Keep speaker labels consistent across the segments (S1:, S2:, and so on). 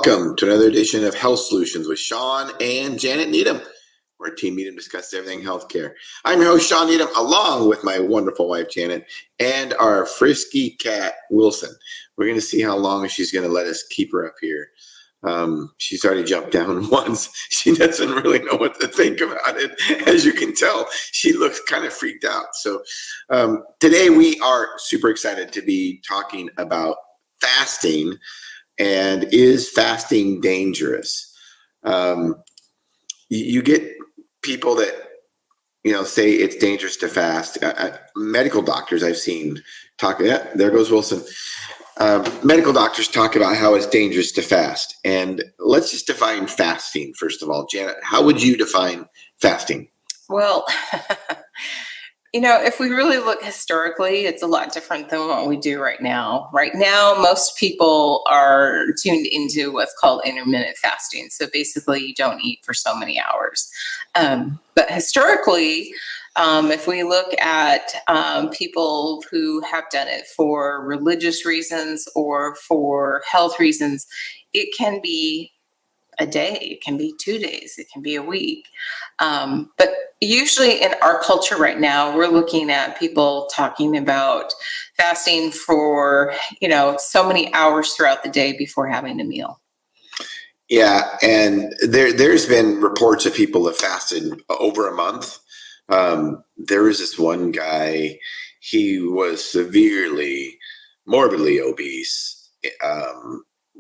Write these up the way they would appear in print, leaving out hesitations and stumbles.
S1: Welcome to another edition of Health Solutions with Shawn and Janet Needham, where Team Needham discusses everything healthcare. I'm your host, Shawn Needham, along with my wonderful wife, Janet, and our frisky cat, Wilson. We're going to see how long she's going to let us keep her up here. She's already jumped down once. She doesn't really know what to think about it. As you can tell, she looks kind of freaked out. So today we are super excited to be talking about fasting. And is fasting dangerous? You get people that, say it's dangerous to fast. Medical doctors I've seen talk, there goes Wilson. Medical doctors talk about how it's dangerous to fast. And let's just define fasting, first of all. Janet, how would you define fasting?
S2: Well, if we really look historically, it's a lot different than what we do right now. Right now, most people are tuned into what's called intermittent fasting. So basically, you don't eat for so many hours. But historically, if we look at people who have done it for religious reasons or for health reasons, it can be a day, it can be 2 days, it can be a week. But usually in our culture right now, we're looking at people talking about fasting for, so many hours throughout the day before having a meal.
S1: Yeah, and there's been reports of people that fasted over a month. There was this one guy, he was morbidly obese,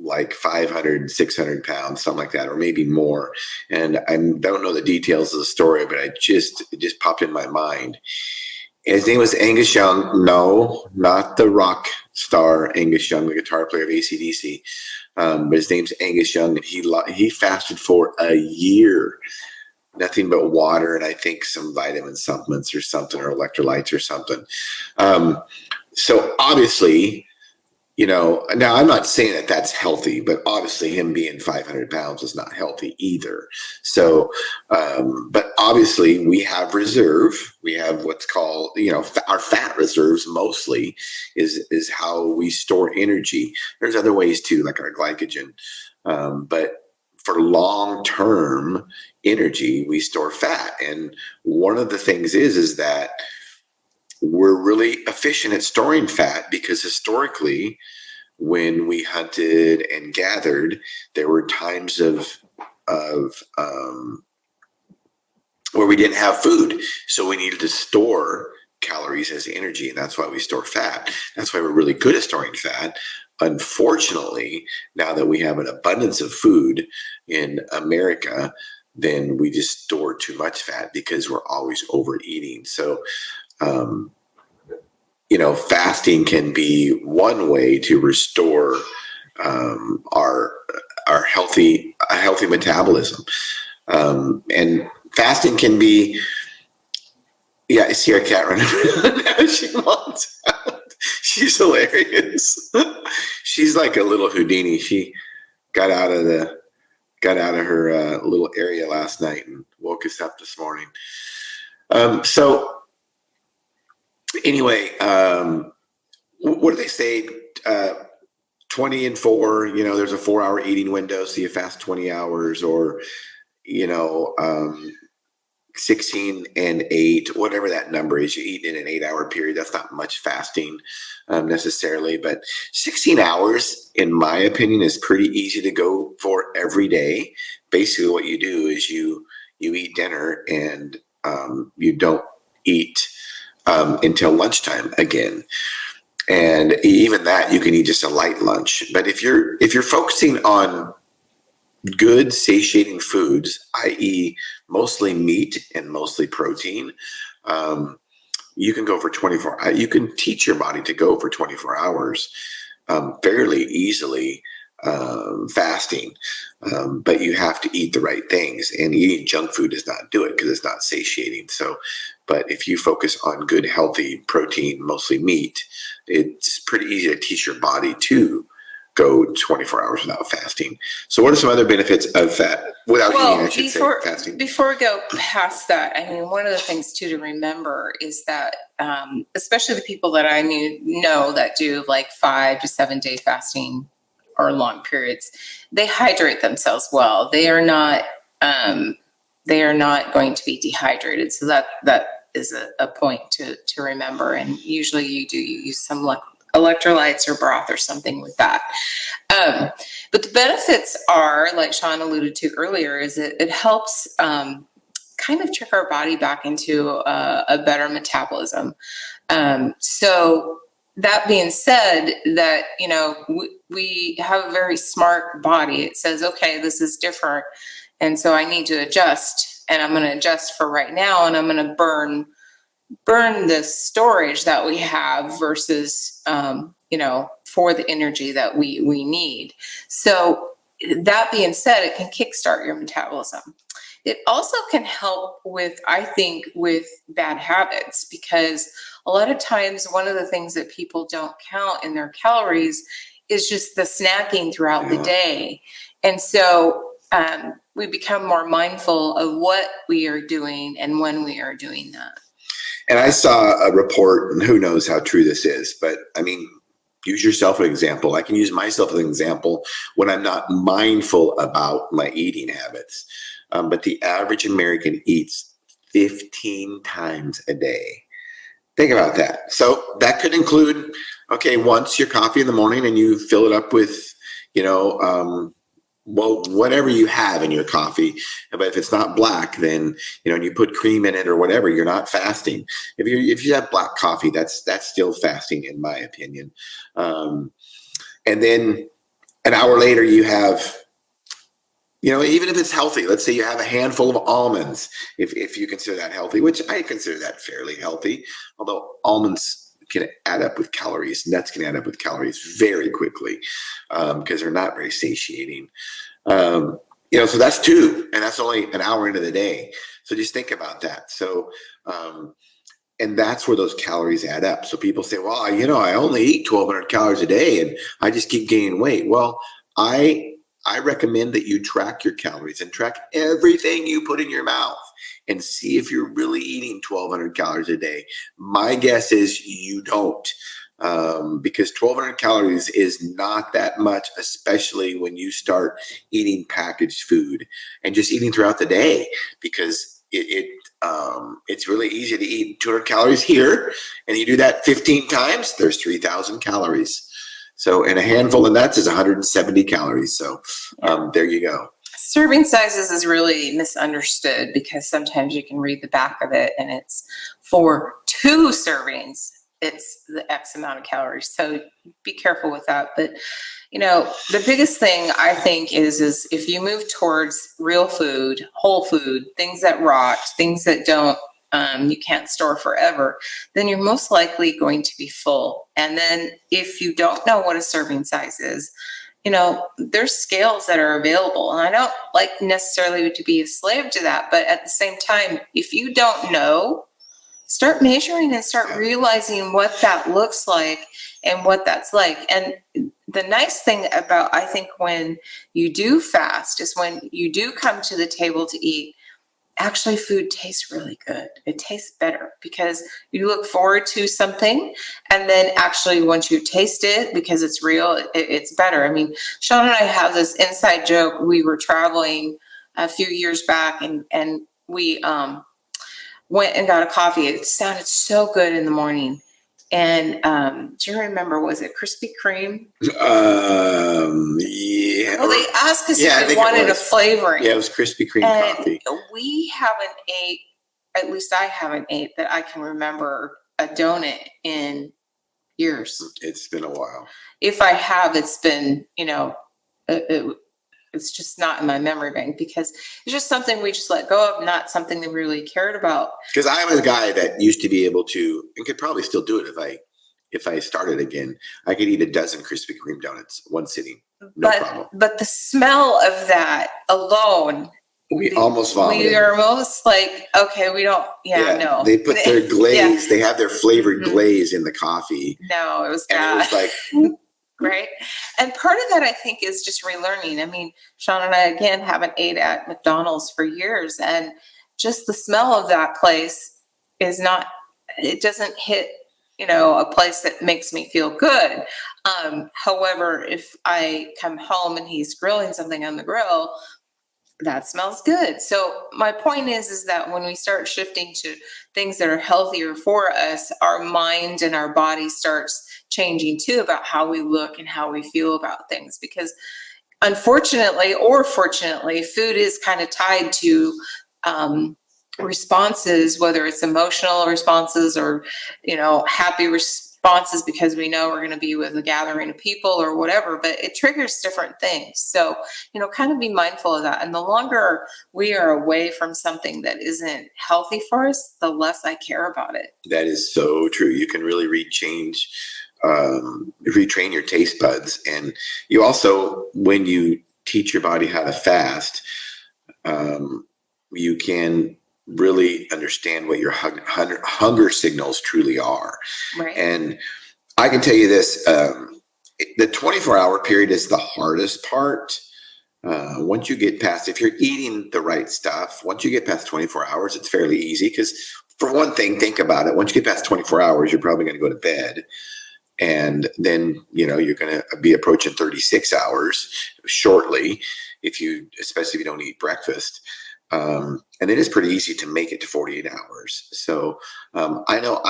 S1: like 500, 600 pounds, something like that, or maybe more. And I don't know the details of the story, but it just popped in my mind. His name was Angus Young. No, not the rock star Angus Young, the guitar player of AC/DC. But his name's Angus Young, and he fasted for a year. Nothing but water, and I think some vitamin supplements or something, or electrolytes or something. So obviously, now I'm not saying that that's healthy, but obviously him being 500 pounds is not healthy either. So, but obviously we have reserve. We have what's called, our fat reserves mostly is how we store energy. There's other ways too, like our glycogen. But for long-term energy, we store fat. And one of the things is that we're really efficient at storing fat because historically, when we hunted and gathered, there were times of where we didn't have food, so we needed to store calories as energy, and that's why we store fat. That's why we're really good at storing fat. Unfortunately, now that we have an abundance of food in America, then we just store too much fat because we're always overeating. So fasting can be one way to restore our healthy metabolism, and fasting can be. Yeah, I see our cat running around. She wants out. She's hilarious. She's like a little Houdini. She got out of her little area last night and woke us up this morning. So. Anyway, what do they say? 20 and 4, there's a 4-hour eating window, so you fast 20 hours, or, 16 and 8, whatever that number is, you eat in an 8-hour period. That's not much fasting necessarily, but 16 hours, in my opinion, is pretty easy to go for every day. Basically, what you do is you eat dinner and you don't eat until lunchtime again. And even that, you can eat just a light lunch. But if you're focusing on good satiating foods, i.e. mostly meat and mostly protein, you can go for 24 hours. You can teach your body to go for 24 hours fairly easily fasting. But you have to eat the right things, and eating junk food does not do it because it's not satiating. So, but if you focus on good, healthy protein, mostly meat, it's pretty easy to teach your body to go 24 hours without fasting. So what are some other benefits of fat without eating, I should say, fasting?
S2: Before we go past that, one of the things too to remember is that, especially the people that I know that do like 5 to 7 day fasting or long periods, they hydrate themselves well. They are not going to be dehydrated. So that is a point to remember. And usually you use some electrolytes or broth or something with that. But the benefits are, like Shawn alluded to earlier, is it helps kind of trick our body back into a better metabolism. So that being said, that, we have a very smart body. It says, okay, this is different. And so I need to adjust, and I'm going to adjust for right now. And I'm going to burn the storage that we have versus, for the energy that we need. So that being said, it can kickstart your metabolism. It also can help with bad habits, because a lot of times one of the things that people don't count in their calories is just the snacking throughout the day. And so we become more mindful of what we are doing and when we are doing that.
S1: And I saw a report, and who knows how true this is, but I mean, use yourself as an example. I can use myself as an example when I'm not mindful about my eating habits. But the average American eats 15 times a day. Think about that. So that could include, once your coffee in the morning, and you fill it up with, whatever you have in your coffee. But if it's not black, then, and you put cream in it or whatever, you're not fasting. If you have black coffee, that's still fasting, in my opinion. And then an hour later, you have, even if it's healthy, let's say you have a handful of almonds, if you consider that healthy, which I consider that fairly healthy, although almonds can add up with calories. Nuts can add up with calories very quickly because they're not very satiating. So that's 2, and that's only an hour into the day. So just think about that. So, and that's where those calories add up. So people say, well, I only eat 1,200 calories a day and I just keep gaining weight. Well, I recommend that you track your calories and track everything you put in your mouth and see if you're really eating 1,200 calories a day. My guess is you don't, because 1,200 calories is not that much, especially when you start eating packaged food and just eating throughout the day, because it's really easy to eat 200 calories here, and you do that 15 times, there's 3,000 calories. So, and a handful of nuts is 170 calories. So there you go.
S2: Serving sizes is really misunderstood, because sometimes you can read the back of it and it's for 2 servings, it's the X amount of calories. So be careful with that. But, the biggest thing I think is if you move towards real food, whole food, things that rot, things that you can't store forever, then you're most likely going to be full. And then if you don't know what a serving size is, there's scales that are available. And I don't like necessarily to be a slave to that. But at the same time, if you don't know, start measuring and start realizing what that looks like and what that's like. And the nice thing about, I think, when you do fast is when you do come to the table to eat, actually food tastes really good. It tastes better because you look forward to something, and then actually once you taste it, because it's real, it's better. I mean, Shawn and I have this inside joke. We were traveling a few years back, and we went and got a coffee. It sounded so good in the morning. And do you remember, was it Krispy Kreme?
S1: Yeah.
S2: Well, they asked us if we wanted a flavoring.
S1: Yeah, it was Krispy Kreme coffee.
S2: We haven't ate, at least I haven't ate that I can remember, a donut in years.
S1: It's been a while.
S2: If I have, it's been, it's just not in my memory bank, because it's just something we just let go of, not something that we really cared about.
S1: Because I was a guy that used to be able to, and could probably still do it if I started again. I could eat a dozen Krispy Kreme donuts one sitting, no problem.
S2: But the smell of that alone,
S1: we almost vomited.
S2: We are almost like, okay, we don't. No.
S1: They put their glaze. They have their flavored glaze in the coffee.
S2: No, it was
S1: bad. And it was like.
S2: Right. And part of that, I think, is just relearning. I mean, Shawn and I, again, haven't ate at McDonald's for years. And just the smell of that place is not, it doesn't hit a place that makes me feel good. However, if I come home and he's grilling something on the grill, that smells good. So my point is that when we start shifting to things that are healthier for us, our mind and our body starts changing too about how we look and how we feel about things. Because unfortunately or fortunately, food is kind of tied to responses, whether it's emotional responses or, happy responses because we know we're going to be with a gathering of people or whatever, but it triggers different things. So, kind of be mindful of that. And the longer we are away from something that isn't healthy for us, the less I care about it.
S1: That is so true. You can really retrain your taste buds. And you also, when you teach your body how to fast, you can really understand what your hunger signals truly are.
S2: Right.
S1: And I can tell you this, the 24-hour period is the hardest part. Once you get past, if you're eating the right stuff, once you get past 24 hours, it's fairly easy. Because for one thing, think about it. Once you get past 24 hours, you're probably going to go to bed. And then, you're going to be approaching 36 hours shortly, especially if you don't eat breakfast. And it is pretty easy to make it to 48 hours. So I know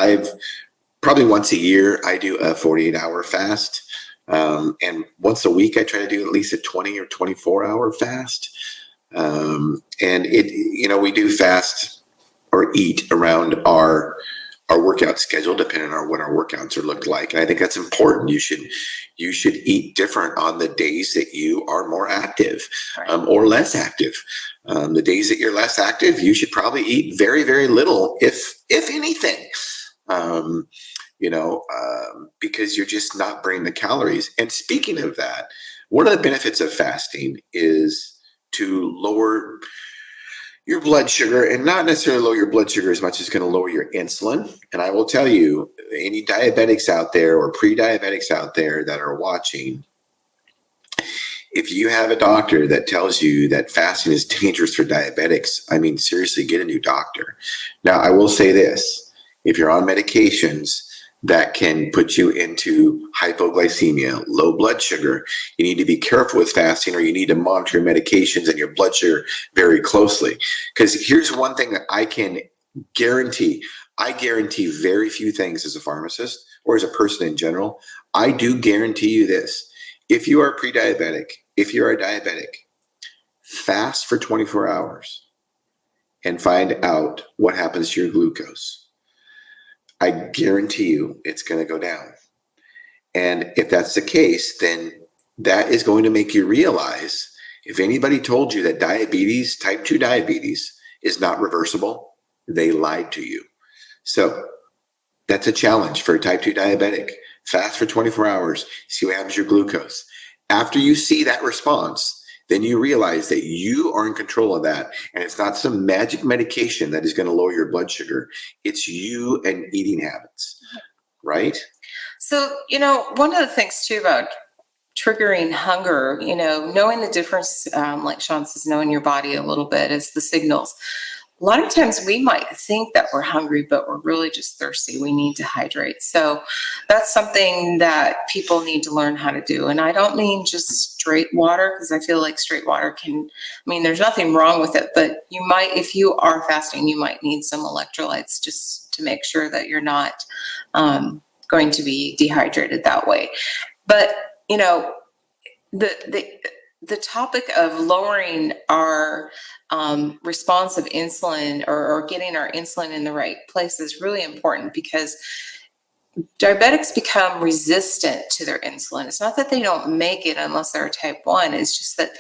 S1: probably once a year, I do a 48-hour fast. And once a week, I try to do at least a 20 or 24-hour fast. And we do fast or eat around our workout schedule, depending on what our workouts are looked like. And I think that's important. You should eat different on the days that you are more active, or less active. The days that you're less active, you should probably eat very, very little, if anything. Because you're just not burning the calories. And speaking of that, one of the benefits of fasting is to lower your blood sugar, and not necessarily lower your blood sugar as much as it's going to lower your insulin. And I will tell you, any diabetics out there or pre-diabetics out there that are watching, if you have a doctor that tells you that fasting is dangerous for diabetics, I mean, seriously, get a new doctor. Now, I will say this, if you're on medications that can put you into hypoglycemia, low blood sugar, you need to be careful with fasting, or you need to monitor your medications and your blood sugar very closely. Because here's one thing that I can guarantee. I guarantee very few things as a pharmacist or as a person in general. I do guarantee you this. If you are pre-diabetic, if you're a diabetic, fast for 24 hours and find out what happens to your glucose. I guarantee you it's going to go down. And if that's the case, then that is going to make you realize, if anybody told you that diabetes, type 2 diabetes, is not reversible, they lied to you. So that's a challenge for a type 2 diabetic. Fast for 24 hours, see what happens to your glucose. After you see that response, then you realize that you are in control of that. And it's not some magic medication that is going to lower your blood sugar. It's you and eating habits, right?
S2: So, one of the things too about triggering hunger, knowing the difference, like Shawn says, knowing your body a little bit is the signals. A lot of times we might think that we're hungry, but we're really just thirsty. We need to hydrate. So that's something that people need to learn how to do. And I don't mean just straight water, because I feel like straight water there's nothing wrong with it, but you might, if you are fasting, you might need some electrolytes just to make sure that you're not going to be dehydrated that way. But, the topic of lowering our response of insulin or getting our insulin in the right place is really important, because diabetics become resistant to their insulin. It's not that they don't make it unless they're type 1. It's just that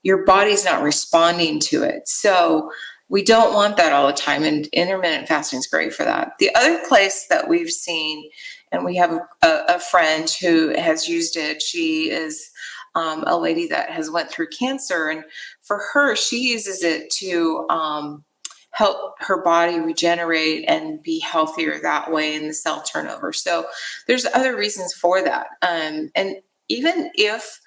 S2: your body's not responding to it. So we don't want that all the time. And intermittent fasting is great for that. The other place that we've seen, and we have a friend who has used it, she is a lady that has went through cancer, and for her, she uses it to help her body regenerate and be healthier that way in the cell turnover. So there's other reasons for that. And even if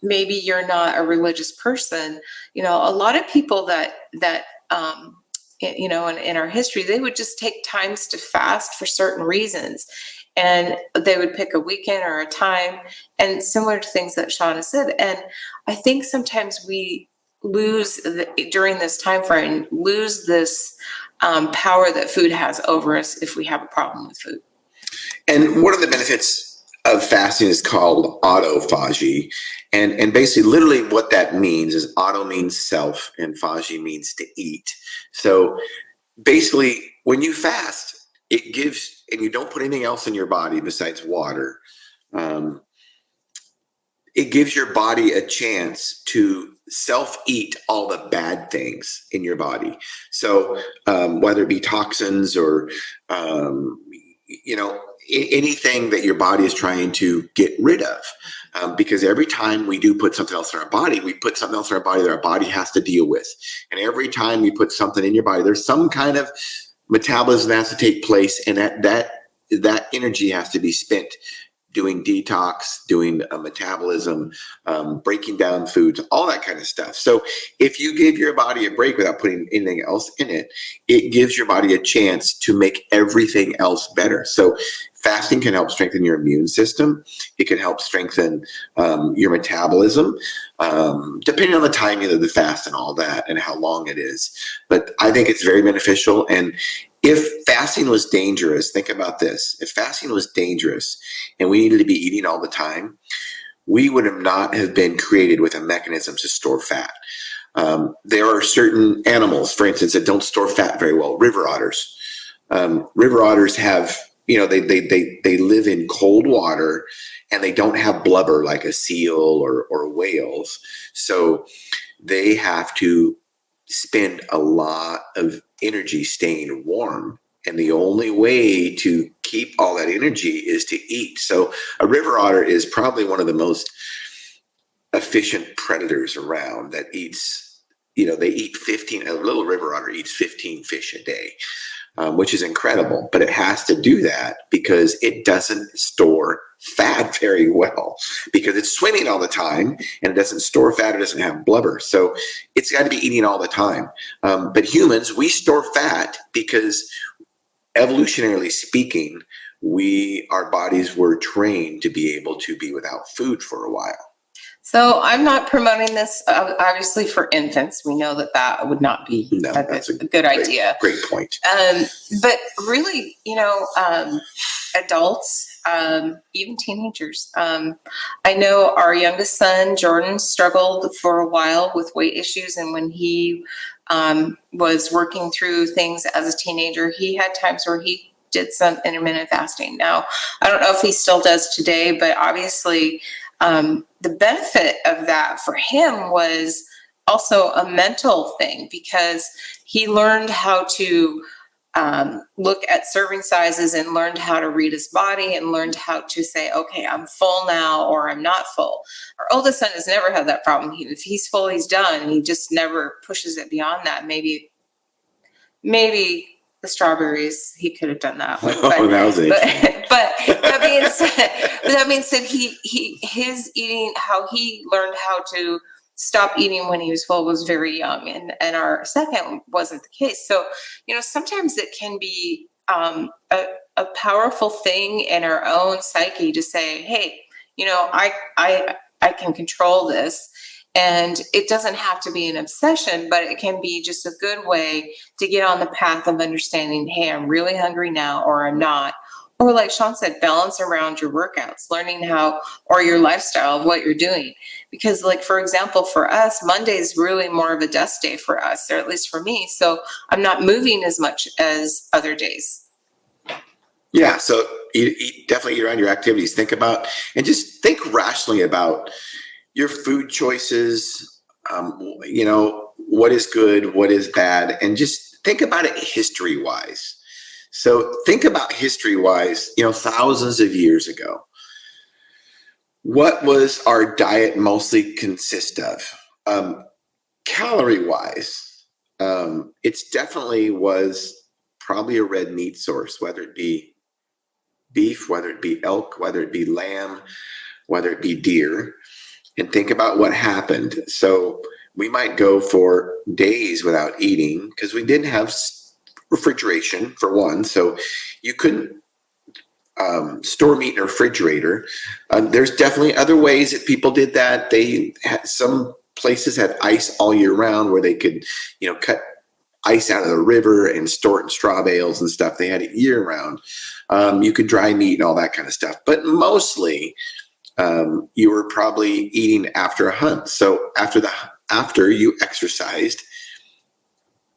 S2: maybe you're not a religious person, a lot of people that in our history, they would just take times to fast for certain reasons. And they would pick a weekend or a time, and similar to things that Shawn has said. And I think sometimes we during this time frame, lose this power that food has over us if we have a problem with food.
S1: And one of the benefits of fasting is called autophagy. And basically, literally what that means is auto means self and phagy means to eat. So basically, when you fast, it gives, and you don't put anything else in your body besides water, it gives your body a chance to self-eat all the bad things in your body. So whether it be toxins or, anything that your body is trying to get rid of. Because every time we do put something else in our body, we put something else in our body that our body has to deal with. And every time you put something in your body, there's some kind of metabolism that has to take place, and that energy has to be spent doing detox, doing a metabolism, breaking down foods, all that kind of stuff. So if you give your body a break without putting anything else in it, it gives your body a chance to make everything else better. So fasting can help strengthen your immune system. It can help strengthen your metabolism, depending on the timing of the fast and all that and how long it is. But I think it's very beneficial. And if fasting was dangerous, think about this. If fasting was dangerous and we needed to be eating all the time, we would not have been created with a mechanism to store fat. There are certain animals, for instance, that don't store fat very well. River otters. River otters have, they live in cold water and they don't have blubber like a seal or whales. So they have to spend a lot of energy staying warm. And the only way to keep all that energy is to eat. So a river otter is probably one of the most efficient predators around that eats, they eat 15, a little river otter eats 15 fish a day, which is incredible. But it has to do that because it doesn't store fat very well because it's swimming all the time and it doesn't store fat. It doesn't have blubber. So it's got to be eating all the time. But humans, we store fat because evolutionarily speaking, our bodies were trained to be able to be without food for a while.
S2: So I'm not promoting this, obviously, for infants. We know that would not be a good idea.
S1: Great point.
S2: But really, adults, even teenagers. I know our youngest son, Jordan, struggled for a while with weight issues. And when he was working through things as a teenager, he had times where he did some intermittent fasting. Now, I don't know if he still does today, but obviously the benefit of that for him was also a mental thing because he learned how to look at serving sizes and learned how to read his body and learned how to say, okay, I'm full now or I'm not full. Our oldest son has never had that problem. If he's full, he's done. And he just never pushes it beyond that. Maybe the strawberries he could have done that with. But,
S1: that was it.
S2: But that being said, his eating, how he learned how to stop eating when he was full was very young, and our second wasn't the case. So, sometimes it can be a powerful thing in our own psyche to say, hey, I can control this. And it doesn't have to be an obsession, but it can be just a good way to get on the path of understanding, hey, I'm really hungry now, or I'm not. Or like Shawn said, balance around your workouts, learning how, or your lifestyle of what you're doing. Because like, for example, for us, Monday is really more of a dust day for us, or at least for me. So I'm not moving as much as other days.
S1: Yeah. So you definitely eat around your activities. Think about, and just think rationally about your food choices, what is good, what is bad, and just think about it history-wise. So think about history-wise, thousands of years ago. What was our diet mostly consist of? Calorie-wise, it definitely was probably a red meat source, whether it be beef, whether it be elk, whether it be lamb, whether it be deer. And think about what happened. So we might go for days without eating because we didn't have refrigeration for one. So you couldn't store meat in a refrigerator. There's definitely other ways that people did that. They had, some places had ice all year round where they could, cut ice out of the river and store it in straw bales and stuff. They had it year round. You could dry meat and all that kind of stuff. But mostly you were probably eating after a hunt. So after you exercised,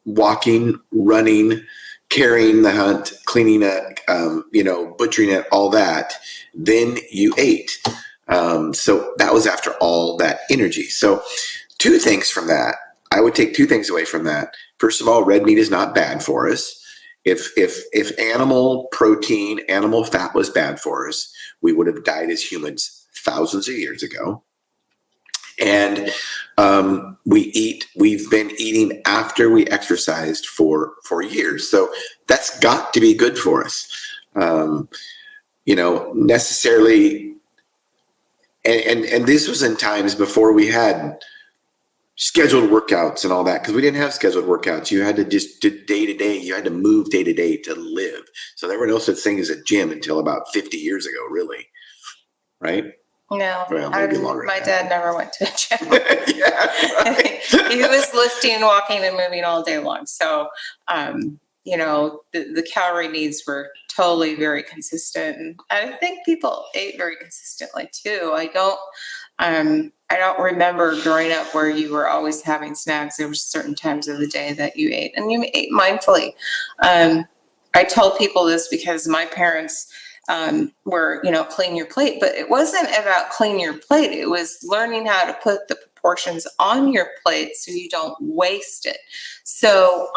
S1: walking, running, carrying the hunt, cleaning it, butchering it, all that, then you ate. So that was after all that energy. So two things from that. I would take two things away from that. First of all, red meat is not bad for us. If animal protein, animal fat was bad for us, we would have died as humans thousands of years ago. And we've been eating after we exercised for years. So that's got to be good for us. Necessarily, and this was in times before we had scheduled workouts and all that, because we didn't have scheduled workouts. You had to just do day to day. You had to move day to day to live. So there were no such thing as a gym until about 50 years ago, really. Right?
S2: No,
S1: well, maybe longer
S2: my dad never went to a gym.
S1: Yeah, right.
S2: He was lifting, walking, and moving all day long. So, the calorie needs were totally very consistent. And I think people ate very consistently too. I don't remember growing up where you were always having snacks. There were certain times of the day that you ate, and you ate mindfully. I tell people this because my parents were, clean your plate, but it wasn't about clean your plate. It was learning how to put the proportions on your plate so you don't waste it. So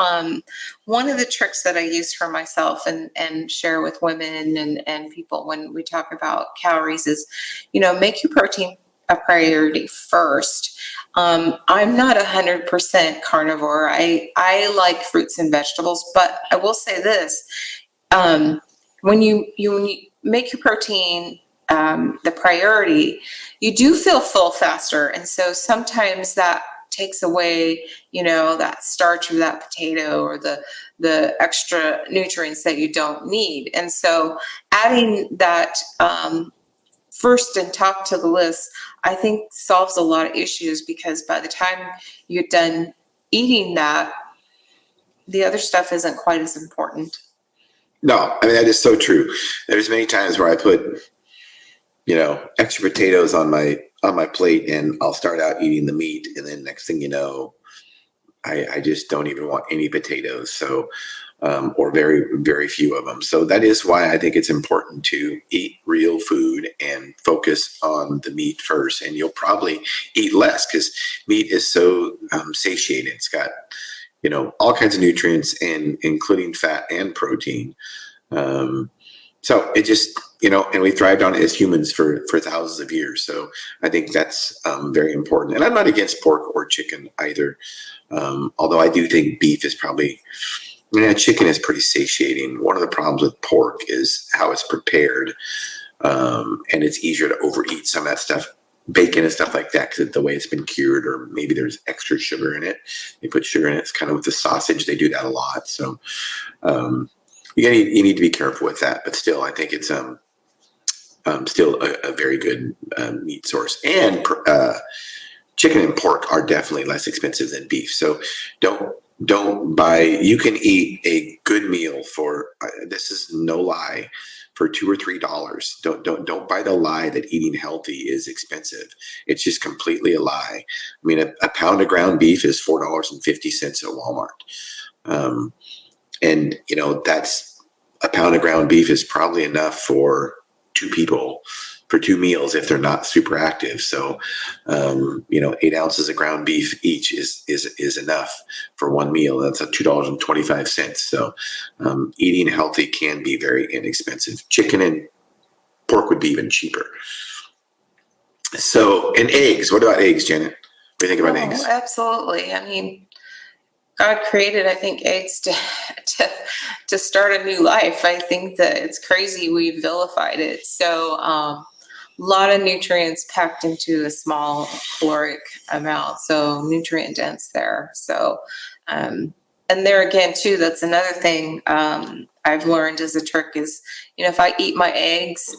S2: one of the tricks that I use for myself and share with women and people when we talk about calories is, make your protein a priority first. I'm not 100% carnivore. I like fruits and vegetables, but I will say this. When you make your protein the priority, you do feel full faster. And so sometimes that takes away, that starch of that potato or the extra nutrients that you don't need. And so adding that first and top to the list, I think solves a lot of issues, because by the time you're done eating that, the other stuff isn't quite as important.
S1: No, I mean, that is so true. There's many times where I put, extra potatoes on my plate, and I'll start out eating the meat, and then next thing you know, I just don't even want any potatoes. So, or very, very few of them. So that is why I think it's important to eat real food and focus on the meat first, and you'll probably eat less because meat is so satiating. It's got all kinds of nutrients, and including fat and protein. So it just, and we thrived on it as humans for thousands of years. So I think that's very important. And I'm not against pork or chicken either. Although I do think beef is probably, chicken is pretty satiating. One of the problems with pork is how it's prepared. And it's easier to overeat some of that stuff. Bacon and stuff like that, because the way it's been cured, or maybe there's extra sugar in it. They put sugar in it. It's kind of with the sausage, they do that a lot. So you need to be careful with that. But still, I think it's still a very good meat source. And chicken and pork are definitely less expensive than beef. So don't buy. You can eat a good meal for this is no lie, for $2 or $3. Don't buy the lie that eating healthy is expensive. It's just completely a lie. I mean, a pound of ground beef is $4.50 at Walmart, and that's a pound of ground beef is probably enough for two people for two meals if they're not super active. So 8 ounces of ground beef each is enough for one meal. That's $2.25. So eating healthy can be very inexpensive. Chicken and pork would be even cheaper. So, and eggs. What about eggs, Janet? What do you think about eggs?
S2: Absolutely. I mean, God created, I think, eggs to start a new life. I think that it's crazy we vilified it. So lot of nutrients packed into a small caloric amount. So nutrient dense there. So, and there again too, that's another thing I've learned as a trick is, if I eat my eggs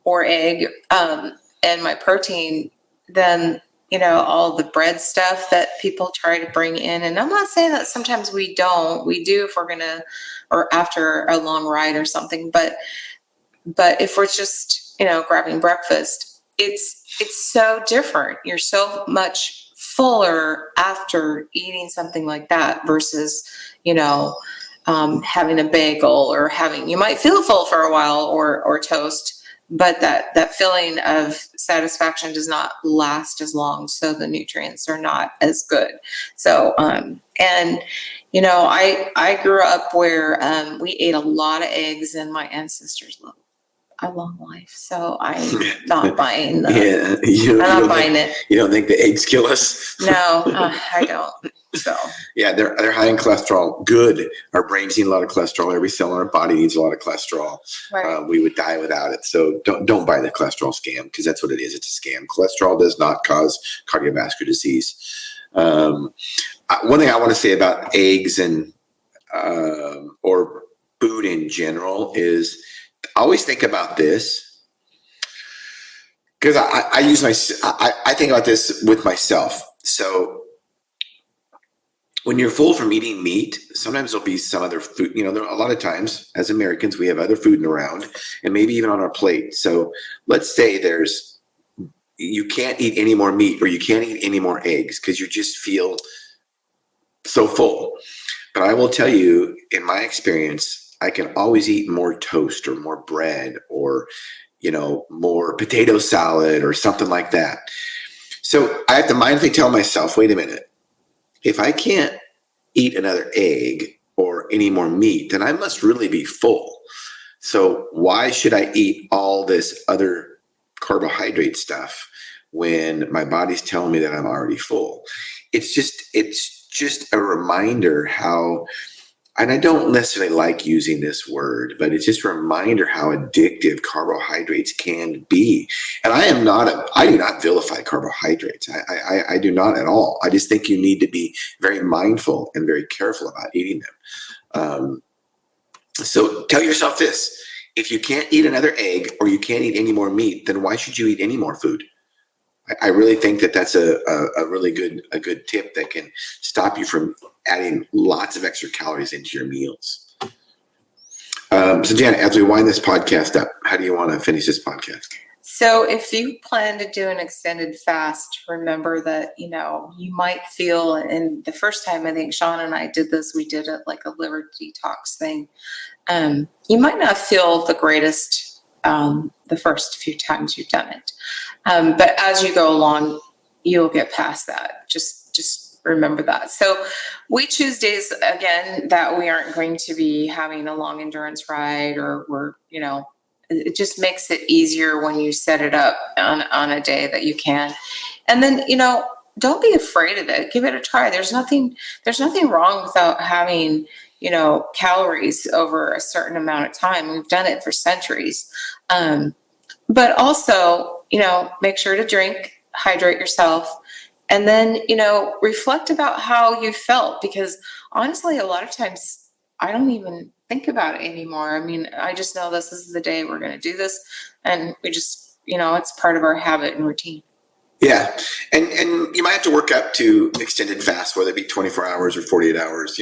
S2: or egg and my protein, then all the bread stuff that people try to bring in. And I'm not saying that sometimes we don't. We do if we're going to, or after a long ride or something. But if we're just, grabbing breakfast, it's so different. You're so much fuller after eating something like that versus, having a bagel or you might feel full for a while or toast. But that feeling of satisfaction does not last as long, so the nutrients are not as good. So, I grew up where we ate a lot of eggs, and my ancestors lived a long life. So I'm not buying I'm not buying it.
S1: You don't think the eggs kill us?
S2: No, I don't. So
S1: yeah, they're high in cholesterol. Good. Our brains need a lot of cholesterol. Every cell in our body needs a lot of cholesterol. Right. We would die without it. So don't buy the cholesterol scam, because that's what it is. It's a scam. Cholesterol does not cause cardiovascular disease. One thing I want to say about eggs and or food in general is always think about this, because I think about this with myself. So when you're full from eating meat, sometimes there'll be some other food. There a lot of times as Americans, we have other food around, and maybe even on our plate. So let's say you can't eat any more meat, or you can't eat any more eggs because you just feel so full. But I will tell you, in my experience, I can always eat more toast or more bread or, more potato salad or something like that. So I have to mindfully tell myself, wait a minute. If I can't eat another egg or any more meat, then I must really be full. So why should I eat all this other carbohydrate stuff when my body's telling me that I'm already full? It's just a reminder how, and I don't necessarily like using this word, but it's just a reminder how addictive carbohydrates can be. And I do not vilify carbohydrates. I do not at all. I just think you need to be very mindful and very careful about eating them. So tell yourself this: if you can't eat another egg or you can't eat any more meat, then why should you eat any more food? I really think that's a really good tip that can stop you from adding lots of extra calories into your meals. So Janet, as we wind this podcast up, how do you want to finish this podcast?
S2: So if you plan to do an extended fast, remember that, you might feel, and the first time I think Shawn and I did this, we did it like a liver detox thing. You might not feel the greatest the first few times you've done it. But as you go along, you'll get past that. Just remember that. So we choose days, again, that we aren't going to be having a long endurance ride, or it just makes it easier when you set it up on a day that you can. And then, don't be afraid of it. Give it a try. There's nothing wrong without having, calories over a certain amount of time. We've done it for centuries. But also, make sure to drink, hydrate yourself, and then, reflect about how you felt, because honestly, a lot of times I don't even think about it anymore. I mean, I just know this is the day we're going to do this, and we just, it's part of our habit and routine.
S1: Yeah. And you might have to work up to extended fast, whether it be 24 hours or 48 hours,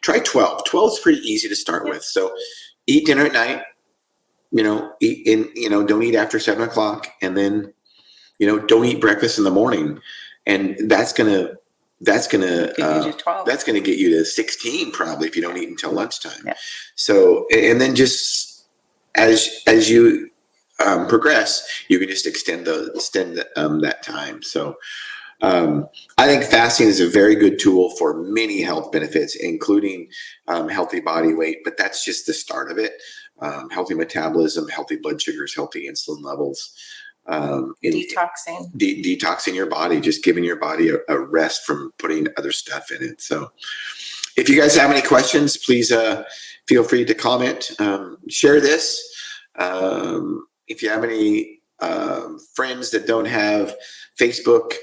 S1: try 12. 12 is pretty easy to start with. So eat dinner at night, don't eat after 7:00, and then, don't eat breakfast in the morning. And that's going to get you to 16 probably if you don't eat until lunchtime. Yeah. So, and then just as you progress, you can just extend that time. So I think fasting is a very good tool for many health benefits, including healthy body weight, but that's just the start of it. Healthy metabolism, healthy blood sugars, healthy insulin levels. Detoxing your body, just giving your body a rest from putting other stuff in it. So if you guys have any questions, please feel free to comment, share this. If you have any friends that don't have Facebook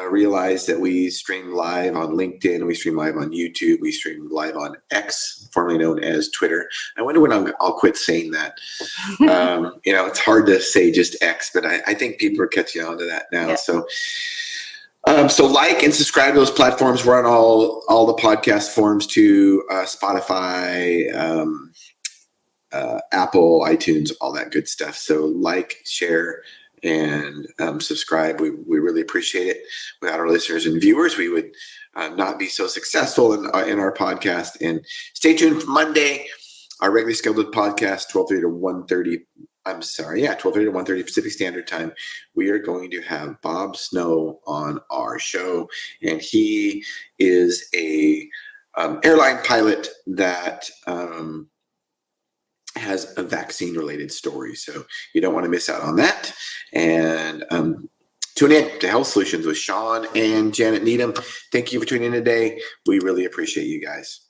S1: realize that we stream live on LinkedIn, we stream live on YouTube, we stream live on X, formerly known as Twitter. I wonder when I'll quit saying that. It's hard to say just X, but I think people are catching on to that now.
S2: Yeah.
S1: So like and subscribe to those platforms. We're on all the podcast forums too, Spotify, Apple, iTunes, all that good stuff. So like, share, and subscribe. We really appreciate it. Without our listeners and viewers, we would not be so successful in our podcast. And stay tuned for Monday, our regularly scheduled podcast, 12:30 to 1:30. 12:30 to 1:30 Pacific Standard Time. We are going to have Bob Snow on our show, and he is a airline pilot that has a vaccine-related story. So you don't want to miss out on that. And tune in to Health Solutions with Shawn and Janet Needham. Thank you for tuning in today. We really appreciate you guys.